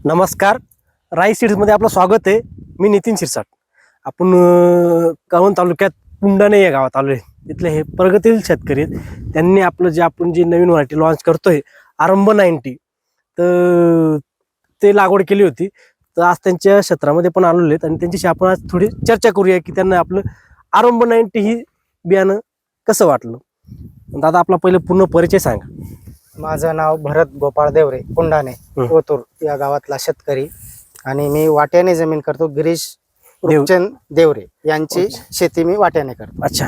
नमस्कार. राई सीड्समध्ये आपलं स्वागत आहे. मी नितीन शिरसाट. आपण कळवण तालुक्यात पुंडाणे या गावात आलो आहे. तिथले हे प्रगतील शेतकरी आहेत. त्यांनी आपलं जे आपण जी नवीन व्हरायटी लॉन्च करतोय आरंभ 90, तर ते लागवड केली होती. तर आज त्यांच्या क्षेत्रामध्ये पण आलेले आहेत आणि त्यांच्याशी आपण आज थोडी चर्चा करूया की त्यांना आपलं आरंभ 90 ही बियाणं कसं वाटलं. दादा, आपला पहिले पूर्ण परिचय सांगा. माझं नाव भरत गोपाळ देवरे, पुंडाणे ओतूर या गावातला शेतकरी आणि मी वाट्याने जमीन करतो. गिरीश रूपचंद देवरे यांची शेती मी वाट्याने करतो. अच्छा,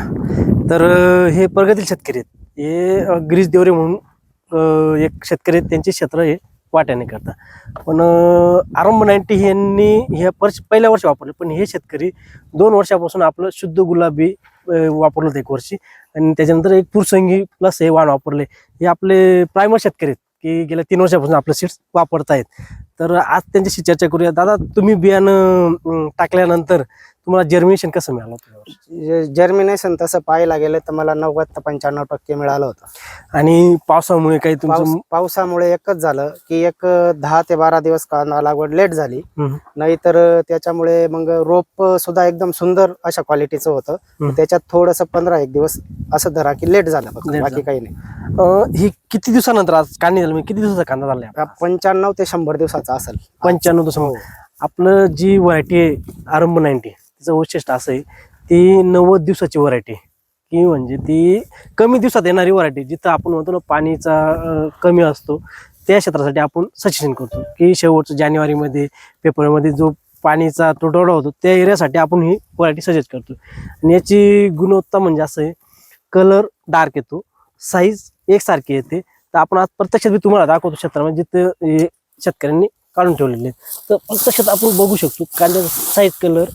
तर हे प्रगतील शेतकरी आहेत. हे गिरीश देवरे म्हणून एक शेतकरी आहेत. त्यांचे क्षेत्र हे वाट्याने करतात. पण आरंभ 90 यांनी हे पहिल्या वर्षी वापरले, पण हे शेतकरी 2 वर्षापासून आपलं शुद्ध गुलाबी वापरलं होतं 1 वर्षी, आणि त्याच्यानंतर एक पुरसंगी प्लस हे वाण वापरले. हे आपले प्रायमर शेतकरी आहेत की गेल्या 3 वर्षापासून आपलं सीड्स वापरतायत. तर आज त्यांच्याशी चर्चा करूया. दादा, तुम्ही बियाणं टाकल्यानंतर तुम्हाला जर्मिनेशन कसं मिळालं? जर्मिनेशन तसं पाहायला गेलं तर मला 90 ते 95% मिळालं होतं. आणि पावसामुळे काही तुमचं? पावसामुळे एकच झालं की 10 ते 12 दिवस कांदा लागवड लेट झाली. नाहीतर त्याच्यामुळे मग रोप सुद्धा एकदम सुंदर अशा क्वालिटीचं होतं. त्याच्यात थोडस 15-1 दिवस असं धरा की लेट झालं, बाकी काही नाही. ही किती दिवसानंतर आज काढणी झाली? किती दिवसाचा कांदा झाला? 95 ते 100 दिवसाचा असेल. 95 दिवस. आपलं जी व्हरायटी आहे आरंभ 90, तिचं वैशिष्ट्य असं आहे, ती 90 दिवसाची व्हरायटी की म्हणजे ती कमी दिवसात येणारी व्हरायटी. जिथं आपण म्हणतो ना पाणीचा कमी असतो, त्या क्षेत्रासाठी आपण सजेशन करतो की शेवटचं जानेवारीमध्ये फेब्रुवारीमध्ये जो पाणीचा तुटवडा होतो त्या एरियासाठी आपण ही व्हरायटी सजेस्ट करतो. आणि याची गुणवत्ता म्हणजे असं आहे, कलर डार्क येतो, साईज एकसारखी येते. तर आपण आज प्रत्यक्षात मी तुम्हाला दाखवतो क्षेत्रामध्ये जिथं शेतकऱ्यांनी काढून ठेवलेले. तर प्रत्यक्षात आपण बघू शकतो कांद्याचा साईज, कलर.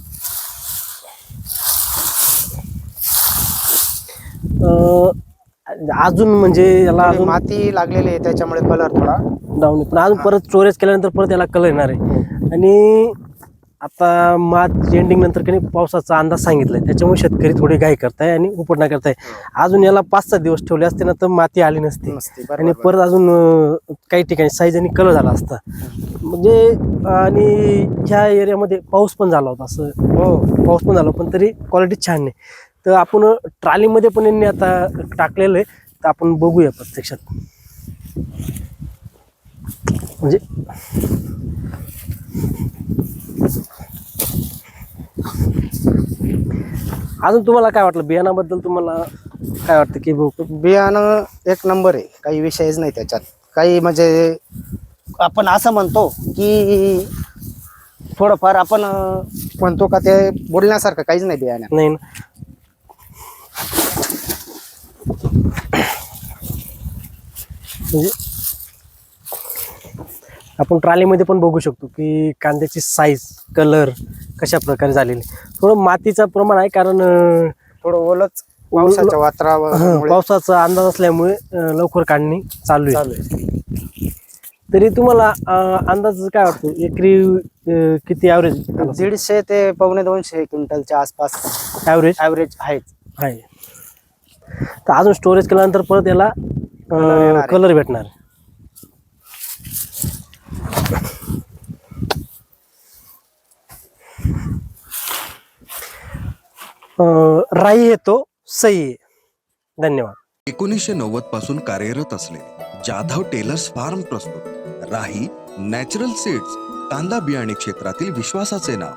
अजून म्हणजे याला अजून माती लागलेली आहे त्याच्यामुळे कलर थोडा डाऊन, पण अजून परत स्टोरेज केल्यानंतर परत याला कलर येणार आहे. आणि आता मार्च एंडिंग नंतर काही पावसाचा अंदाज सांगितलाय, त्याच्यामुळे शेतकरी थोडे घाई करताय आणि उपटणा करताय. अजून याला 5-6 दिवस ठेवले असते ना तर माती आली नसती आणि परत अजून काही ठिकाणी साईज आणि कलर झाला असता म्हणजे. आणि ह्या एरियामध्ये पाऊस पण झाला होता, असं पाऊस पण झाला, पण तरी क्वालिटी छान नाही. तर आपण ट्रॉलीमध्ये पण यांनी आता टाकलेलं आहे, तर आपण बघूया प्रत्यक्षात. म्हणजे अजून तुम्हाला काय वाटलं बियाणाबद्दल? तुम्हाला काय वाटतं की बियाणं 1 नंबर आहे, काही विषयच नाही त्याच्यात. काही म्हणजे आपण असं म्हणतो की थोडंफार आपण म्हणतो का ते बोलण्यासारखं काहीच नाही बियाणं. नाही ना. म्हणजे आपण ट्रॉलीमध्ये पण बघू शकतो की कांद्याची साईज, कलर कशा प्रकारे झालेली. थोडं मातीचं प्रमाण आहे, कारण थोडं ओलच पावसाच्या वातावरणामुळे, पावसाचा अंदाज असल्यामुळे लवकर काढणी चालू आहे. तरी तुम्हाला अंदाज काय वाटतो एकरी किती ॲव्हरेज? 150 ते 250 क्विंटलच्या आसपास ॲव्हरेज आहे. तर अजून स्टोरेज केल्यानंतर परत याला कलर भेटणार. राई येतो सही आहे. धन्यवाद. 1990 पासून कार्यरत असलेले जाधव टेलर्स फार्म प्रस्तुत राही नॅचरल सीड्स, कांदा बियाणे क्षेत्रातील विश्वासाचे नाव.